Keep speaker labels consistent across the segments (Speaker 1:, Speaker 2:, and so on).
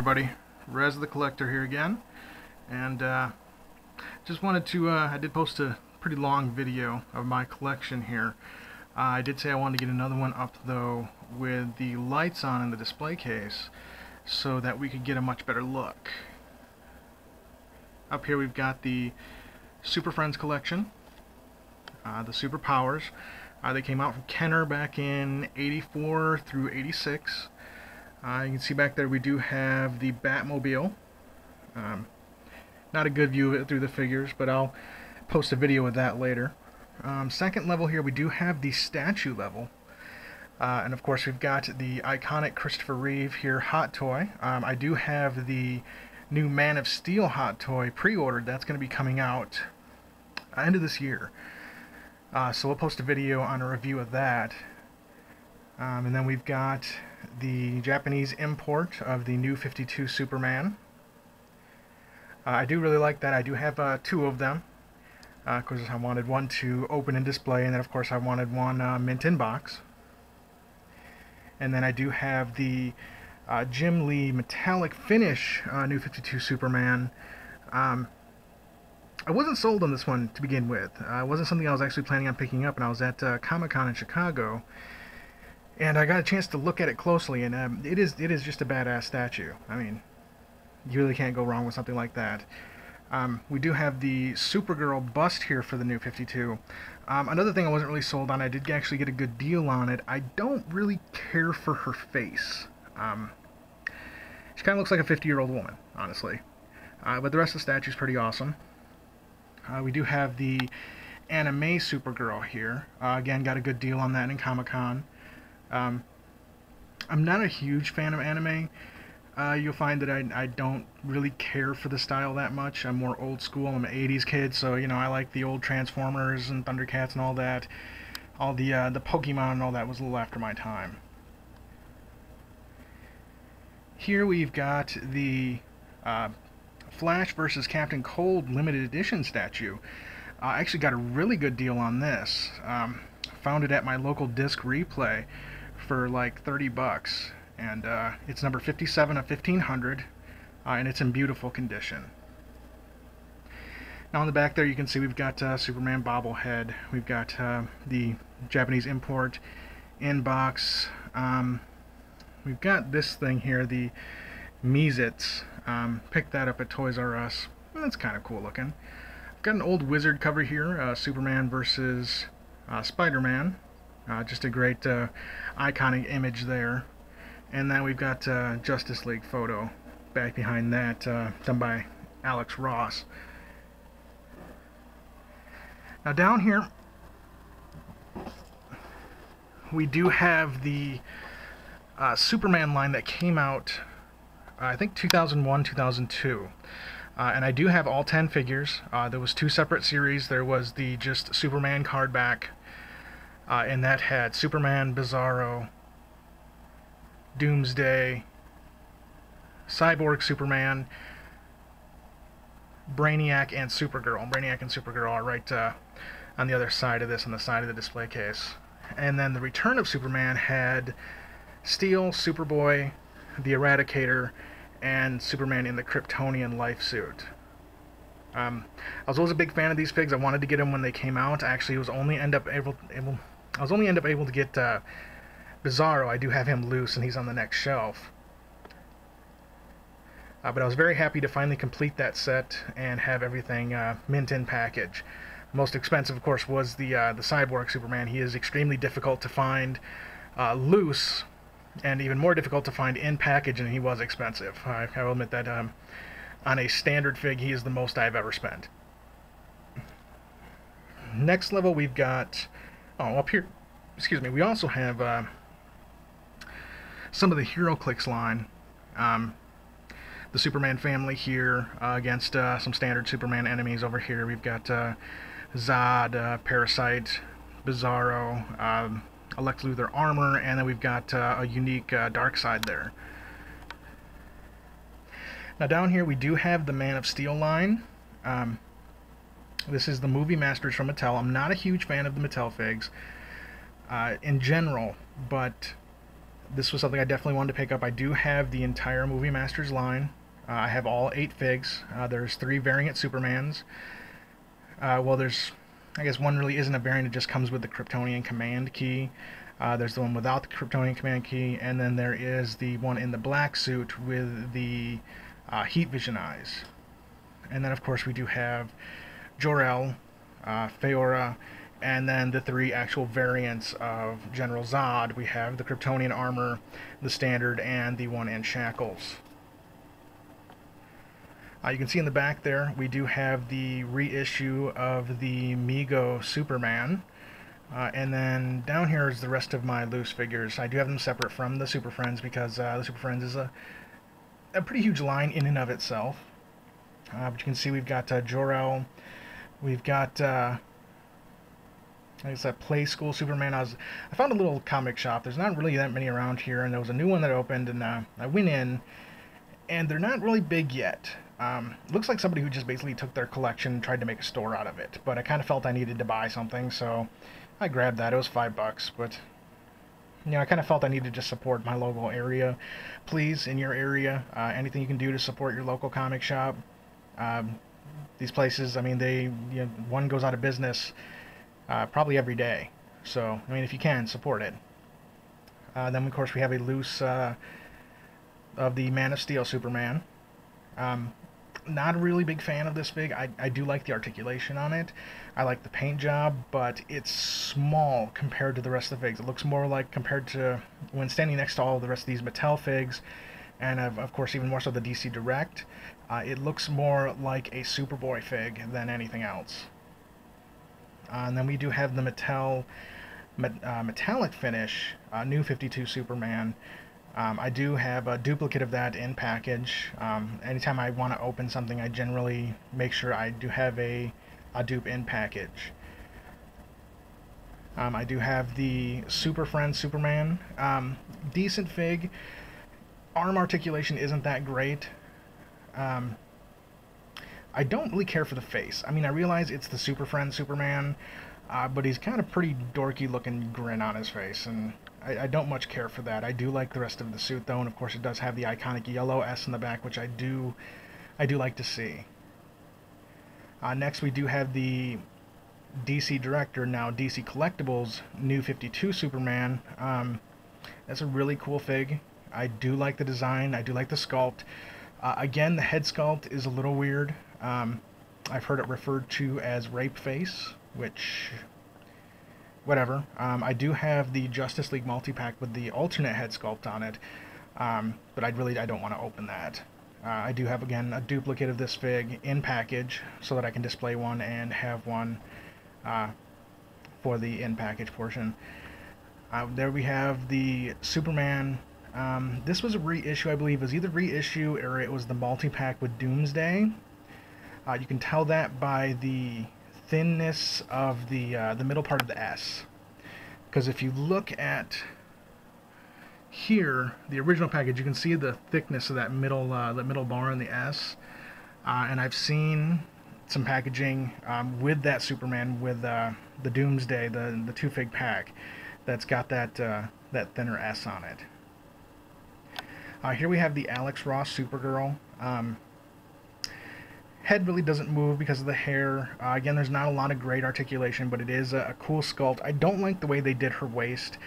Speaker 1: everybody, Rez the Collector here again, and just wanted to, I did post a pretty long video of my collection here. I did say I wanted to get another one up though with the lights on in the display case so that we could get a much better look. Up here we've got the Super Friends collection, the Super Powers. They came out from Kenner back in 84 through 86. You can see back there we do have the Batmobile. Not a good view of it through the figures, but I'll post a video of that later. Second level here we do have the statue level. And of course we've got the iconic Christopher Reeve here hot toy. I do have the new Man of Steel hot toy pre-ordered. That's going to be coming out end of this year. So we'll post a video on a review of that. And then we've got the Japanese import of the new 52 Superman. I do really like that. I do have two of them because I wanted one to open and display, and then of course I wanted one mint in box. And then I do have the Jim Lee metallic finish new 52 Superman. I wasn't sold on this one to begin with. It wasn't something I was actually planning on picking up, and I was at Comic-Con in Chicago, and I got a chance to look at it closely, and it is just a badass statue. I mean, you really can't go wrong with something like that. We do have the Supergirl bust here for the new 52. Another thing I wasn't really sold on, I did actually get a good deal on it. I don't really care for her face. She kind of looks like a 50-year-old woman, honestly. But the rest of the statue is pretty awesome. We do have the anime Supergirl here. Again, got a good deal on that in Comic-Con. I'm not a huge fan of anime. You'll find that I don't really care for the style that much. I'm more old school. I'm an 80s kid, so you know I like the old Transformers and Thundercats and all that. All the Pokemon and all that was a little after my time. Here we've got the Flash versus Captain Cold limited edition statue. I actually got a really good deal on this. Found it at my local disc replay for like 30 bucks, and it's number 57 of 1500, and it's in beautiful condition. Now on the back there you can see we've got Superman bobblehead. We've got the Japanese import in box. We've got this thing here, the Mezits. Picked that up at Toys R Us. That's kind of cool looking. I've got an old Wizard cover here, Superman versus Spider-Man. Just a great iconic image there. And then we've got Justice League photo back behind that, done by Alex Ross. Now down here we do have the Superman line that came out I think 2001, 2002. And I do have all 10 figures. There was two separate series. There was the just Superman card back, and that had Superman, Bizarro, Doomsday, Cyborg Superman, Brainiac, and Supergirl. Brainiac and Supergirl are right on the other side of this, on the side of the display case. And then the Return of Superman had Steel, Superboy, the Eradicator, and Superman in the Kryptonian life suit. I was always a big fan of these figs. I wanted to get them when they came out. Actually, I was only end up able to get Bizarro. I do have him loose, and he's on the next shelf. But I was very happy to finally complete that set and have everything mint in package. Most expensive, of course, was the Cyborg Superman. He is extremely difficult to find loose, and even more difficult to find in package, and he was expensive. I will admit that on a standard fig, he is the most I've ever spent. Next level we've got, up here, excuse me, we also have some of the HeroClix line. The Superman family here against some standard Superman enemies over here. We've got Zod, Parasite, Bizarro, Lex Luthor armor, and then we've got a unique Darkseid there. Now down here we do have the Man of Steel line. This is the Movie Masters from Mattel. I'm not a huge fan of the Mattel figs in general, but This was something I definitely wanted to pick up. I do have the entire Movie Masters line. I have all 8 figs. There's 3 variant Supermans. Well, there's, I guess one really isn't a variant, it just comes with the Kryptonian command key. There's the one without the Kryptonian command key, and then there is the one in the black suit with the heat vision eyes. And then, of course, we do have Jor-El, Feora, and then the 3 actual variants of General Zod. We have the Kryptonian armor, the standard, and the one in shackles. You can see in the back there, we do have the reissue of the Mego Superman. And then down here is the rest of my loose figures. I do have them separate from the Super Friends because the Super Friends is a pretty huge line in and of itself. But you can see we've got Jor-El, we've got like I said, Play School Superman. I found a little comic shop. There's not really that many around here, and there was a new one that opened, and I went in, and they're not really big yet. Looks like somebody who just basically took their collection and tried to make a store out of it. But I kind of felt I needed to buy something, so I grabbed that. It was $5, but you know, I kind of felt I needed to just support my local area. Please, in your area, anything you can do to support your local comic shop. These places, I mean, one goes out of business probably every day. So, I mean, if you can, support it. Then, of course, we have a loose of the Man of Steel Superman. Not a really big fan of this fig. I do like the articulation on it. I like the paint job, but it's small compared to the rest of the figs. It looks more like, compared to when standing next to all the rest of these Mattel figs, and of course even more so the DC Direct, it looks more like a Superboy fig than anything else. And then we do have the Mattel metallic finish, New 52 Superman. I do have a duplicate of that in package. Anytime I want to open something, I generally make sure I do have a dupe in package. I do have the Super Friends Superman. Decent fig. Arm articulation isn't that great. I don't really care for the face. I mean, I realize it's the Super Friends Superman, but he's kind of pretty dorky looking grin on his face, and I don't much care for that. I do like the rest of the suit though, and of course it does have the iconic yellow S in the back, which I do like to see. Next we do have the DC Director, now DC Collectibles, New 52 Superman. That's a really cool fig. I do like the design, I do like the sculpt. Again, the head sculpt is a little weird. I've heard it referred to as rape face, which, whatever. I do have the Justice League multi-pack with the alternate head sculpt on it, but I don't want to open that. I do have, again, a duplicate of this fig in package so that I can display one and have one for the in-package portion. There we have the Superman. This was a reissue, I believe. It was either reissue or it was the multi-pack with Doomsday. You can tell that by the thinness of the middle part of the S. Because if you look at here, the original package, you can see the thickness of that middle bar in the S. And I've seen some packaging with that Superman with the Doomsday, the 2-fig pack, that's got that thinner S on it. Here we have the Alex Ross Supergirl. Head really doesn't move because of the hair. Again, there's not a lot of great articulation, but it is a cool sculpt. I don't like the way they did her waist.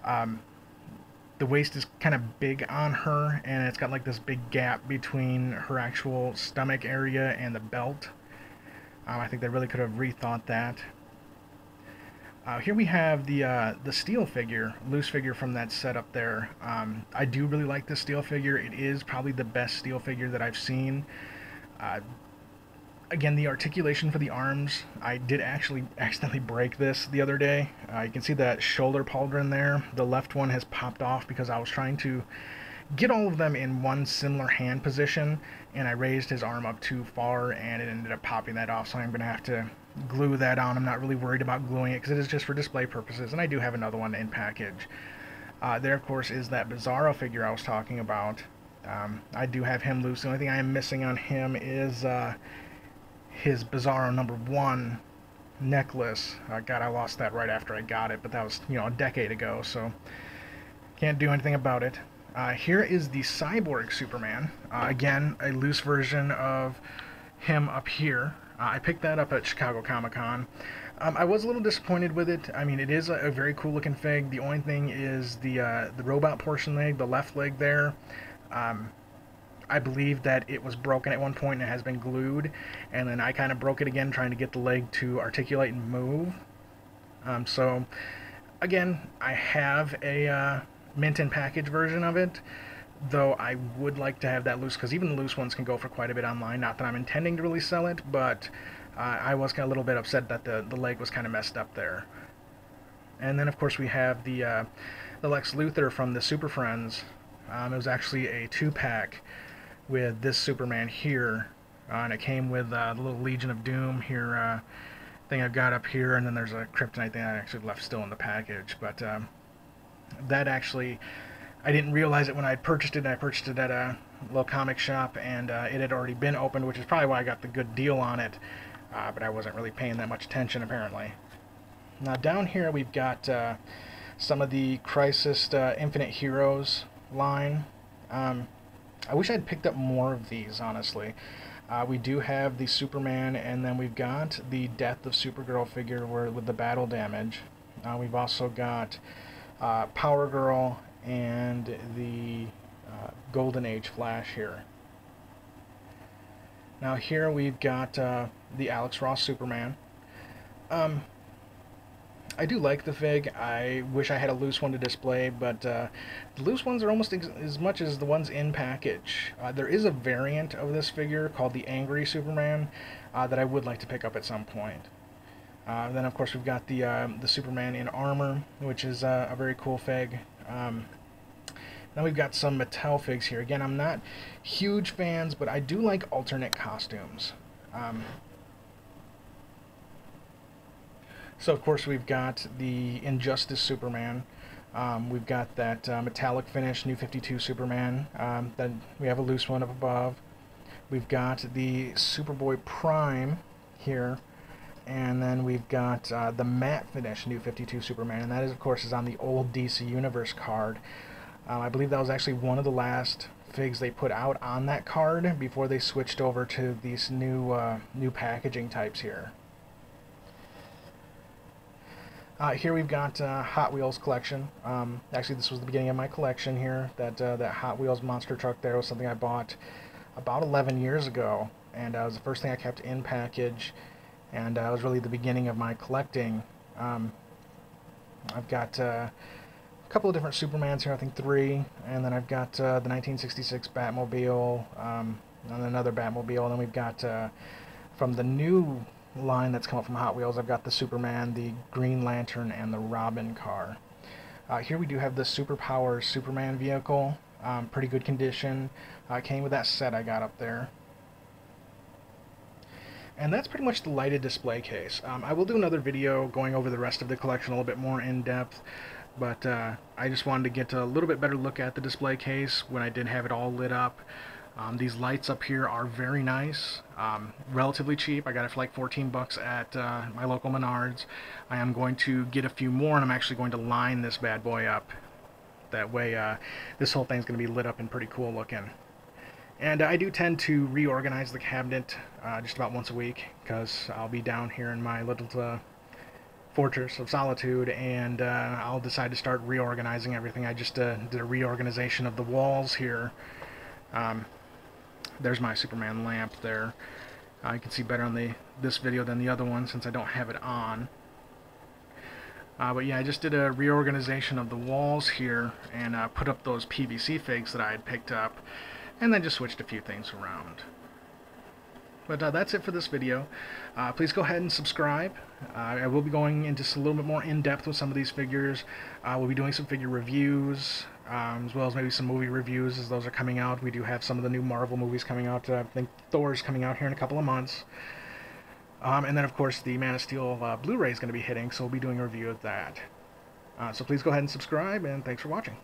Speaker 1: The waist is kind of big on her, and it's got like this big gap between her actual stomach area and the belt. I think they really could have rethought that. Here we have the steel figure, loose figure from that set up there. I do really like this steel figure. It is probably the best steel figure that I've seen. Again, the articulation for the arms, I did actually accidentally break this the other day. You can see that shoulder pauldron there. The left one has popped off because I was trying to get all of them in one similar hand position, and I raised his arm up too far, and it ended up popping that off, so I'm going to have to glue that on. I'm not really worried about gluing it because it is just for display purposes, and I do have another one in package. There, of course, is that Bizarro figure I was talking about. I do have him loose. The only thing I am missing on him is his Bizarro #1 necklace. God, I lost that right after I got it, but that was, you know, a decade ago, so Can't do anything about it. Here is the Cyborg Superman. Again, a loose version of him up here. I picked that up at Chicago Comic-Con. I was a little disappointed with it. I mean, it is a very cool looking fig. The only thing is the robot portion leg, the left leg there. I believe that it was broken at one point and it has been glued, and then I kind of broke it again trying to get the leg to articulate and move. So, again, I have a mint and package version of it, though I would like to have that loose, because even the loose ones can go for quite a bit online. Not that I'm intending to really sell it, but I was kind of a little bit upset that the leg was kind of messed up there. And then, of course, we have the Lex Luthor from the Super Friends. It was actually a 2-pack with this Superman here, and it came with the little Legion of Doom here thing I've got up here, and then there's a Kryptonite thing I actually left still in the package. But that actually, I didn't realize it when I purchased it. I purchased it at a little comic shop, and it had already been opened, which is probably why I got the good deal on it, but I wasn't really paying that much attention apparently. Now down here we've got some of the Crisis Infinite Heroes line. I wish I'd picked up more of these, honestly. We do have the Superman, and then we've got the Death of Supergirl figure with the battle damage. We've also got Power Girl and the Golden Age Flash here. Now here we've got the Alex Ross Superman. I do like the fig. I wish I had a loose one to display, but the loose ones are almost as much as the ones in package. There is a variant of this figure called the Angry Superman that I would like to pick up at some point. Then of course we've got the Superman in armor, which is a very cool fig. Now we've got some Mattel figs here. Again, I'm not huge fans, but I do like alternate costumes. So of course we've got the Injustice Superman. We've got that metallic finish New 52 Superman. Then we have a loose one up above. We've got the Superboy Prime here, and then we've got the matte finish New 52 Superman, and that is of course is on the old DC Universe card. I believe that was actually one of the last figs they put out on that card before they switched over to these new packaging types here. Here we've got Hot Wheels collection. Actually, this was the beginning of my collection here. That Hot Wheels monster truck there was something I bought about 11 years ago, and it was the first thing I kept in package, and it was really the beginning of my collecting. I've got a couple of different Supermans here, I think 3, and then I've got the 1966 Batmobile, and another Batmobile, and then we've got from the new line that's come up from Hot Wheels, I've got the Superman, the Green Lantern, and the Robin car. Here we do have the Superpowers Superman vehicle. Pretty good condition. Came with that set I got up there. And that's pretty much the lighted display case. I will do another video going over the rest of the collection a little bit more in depth, but I just wanted to get a little bit better look at the display case when I did have it all lit up. These lights up here are very nice, relatively cheap. I got it for like 14 bucks at my local Menards. I am going to get a few more, and I'm actually going to line this bad boy up. That way this whole thing's going to be lit up and pretty cool looking. And I do tend to reorganize the cabinet just about once a week, because I'll be down here in my little fortress of solitude, and I'll decide to start reorganizing everything. I just did a reorganization of the walls here. There's my Superman lamp there. You can see better on this video than the other one since I don't have it on. But yeah, I just did a reorganization of the walls here and put up those PVC figs that I had picked up, and then just switched a few things around. But that's it for this video. Please go ahead and subscribe. I will be going into a little bit more in-depth with some of these figures. We'll be doing some figure reviews, as well as maybe some movie reviews as those are coming out. We do have some of the new Marvel movies coming out. I think Thor's coming out here in a couple of months. And then, of course, the Man of Steel Blu-ray is going to be hitting, so we'll be doing a review of that. So please go ahead and subscribe, and thanks for watching.